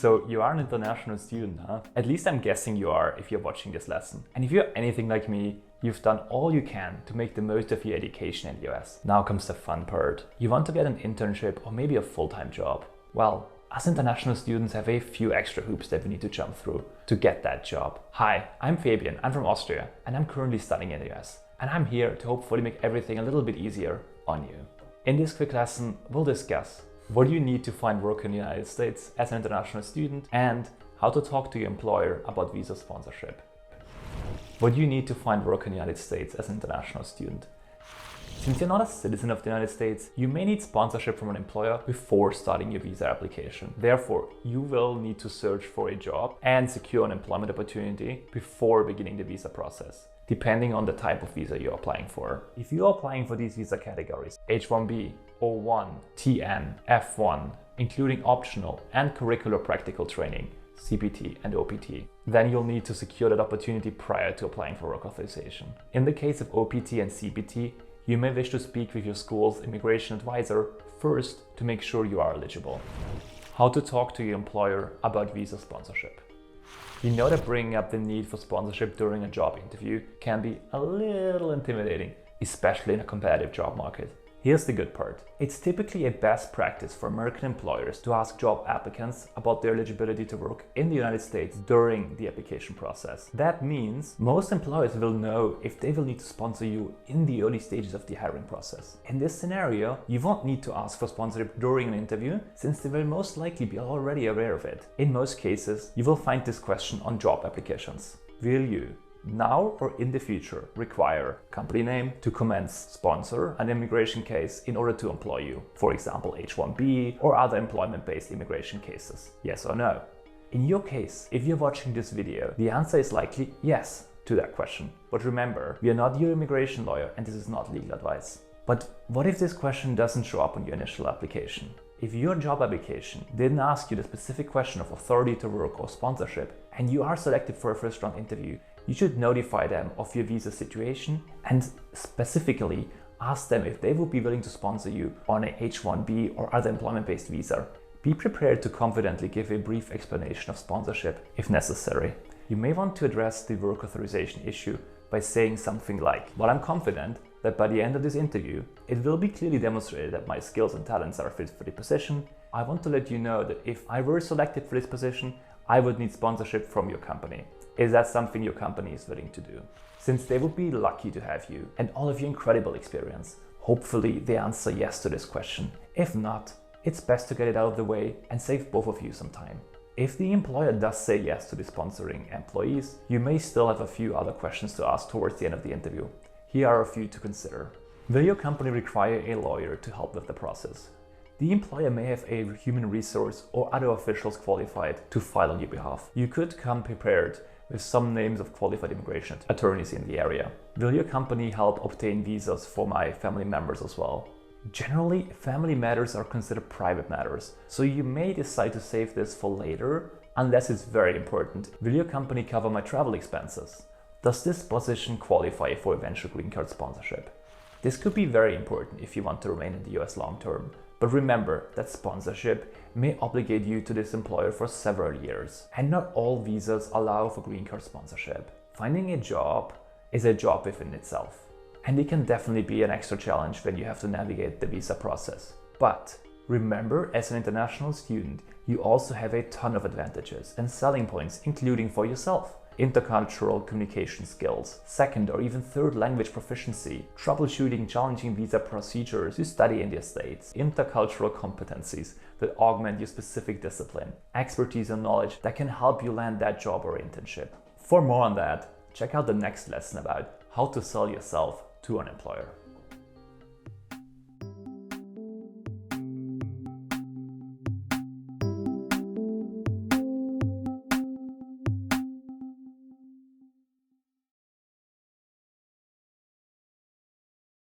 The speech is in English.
So you are an international student, huh? At least I'm guessing you are if you're watching this lesson. And if you're anything like me, you've done all you can to make the most of your education in the US. Now comes the fun part. You want to get an internship or maybe a full-time job. Well, us international students have a few extra hoops that we need to jump through to get that job. Hi, I'm Fabian, I'm from Austria, and I'm currently studying in the US. And I'm here to hopefully make everything a little bit easier on you. In this quick lesson, we'll discuss what do you need to find work in the United States as an international student and how to talk to your employer about visa sponsorship. What do you need to find work in the United States as an international student? Since you're not a citizen of the United States, you may need sponsorship from an employer before starting your visa application. Therefore, you will need to search for a job and secure an employment opportunity before beginning the visa process, depending on the type of visa you're applying for. If you're applying for these visa categories, H-1B, O-1, TN, F-1, including optional and curricular practical training, CPT and OPT, then you'll need to secure that opportunity prior to applying for work authorization. In the case of OPT and CPT, you may wish to speak with your school's immigration advisor first to make sure you are eligible. How to talk to your employer about visa sponsorship. You know that bringing up the need for sponsorship during a job interview can be a little intimidating, especially in a competitive job market. Here's the good part. It's typically a best practice for American employers to ask job applicants about their eligibility to work in the United States during the application process. That means most employers will know if they will need to sponsor you in the early stages of the hiring process. In this scenario, you won't need to ask for sponsorship during an interview since they will most likely be already aware of it. In most cases, you will find this question on job applications. Will you, now or in the future, require company name to commence sponsor an immigration case in order to employ you, for example H-1B or other employment-based immigration cases? Yes or no? In your case, if you're watching this video, the answer is likely yes to that question. But remember, we are not your immigration lawyer and this is not legal advice. But what if this question doesn't show up on your initial application? If your job application didn't ask you the specific question of authority to work or sponsorship and you are selected for a first round interview, you should notify them of your visa situation and specifically ask them if they would be willing to sponsor you on a H-1B or other employment-based visa. Be prepared to confidently give a brief explanation of sponsorship if necessary. You may want to address the work authorization issue by saying something like, "Well, I'm confident that by the end of this interview, it will be clearly demonstrated that my skills and talents are fit for the position. I want to let you know that if I were selected for this position, I would need sponsorship from your company. Is that something your company is willing to do?" Since they would be lucky to have you and all of your incredible experience, hopefully they answer yes to this question. If not, it's best to get it out of the way and save both of you some time. If the employer does say yes to the sponsoring employees, you may still have a few other questions to ask towards the end of the interview. Here are a few to consider. Will your company require a lawyer to help with the process? The employer may have a human resource or other officials qualified to file on your behalf. You could come prepared with some names of qualified immigration attorneys in the area. Will your company help obtain visas for my family members as well? Generally, family matters are considered private matters, so you may decide to save this for later, unless it's very important. Will your company cover my travel expenses? Does this position qualify for eventual green card sponsorship? This could be very important if you want to remain in the US long term, but remember that sponsorship may obligate you to this employer for several years, and not all visas allow for green card sponsorship. Finding a job is a job within itself, and it can definitely be an extra challenge when you have to navigate the visa process. But remember, as an international student, you also have a ton of advantages and selling points, including for yourself. Intercultural communication skills, second or even third language proficiency, troubleshooting challenging visa procedures you study in the States, intercultural competencies that augment your specific discipline, expertise and knowledge that can help you land that job or internship. For more on that, check out the next lesson about how to sell yourself to an employer.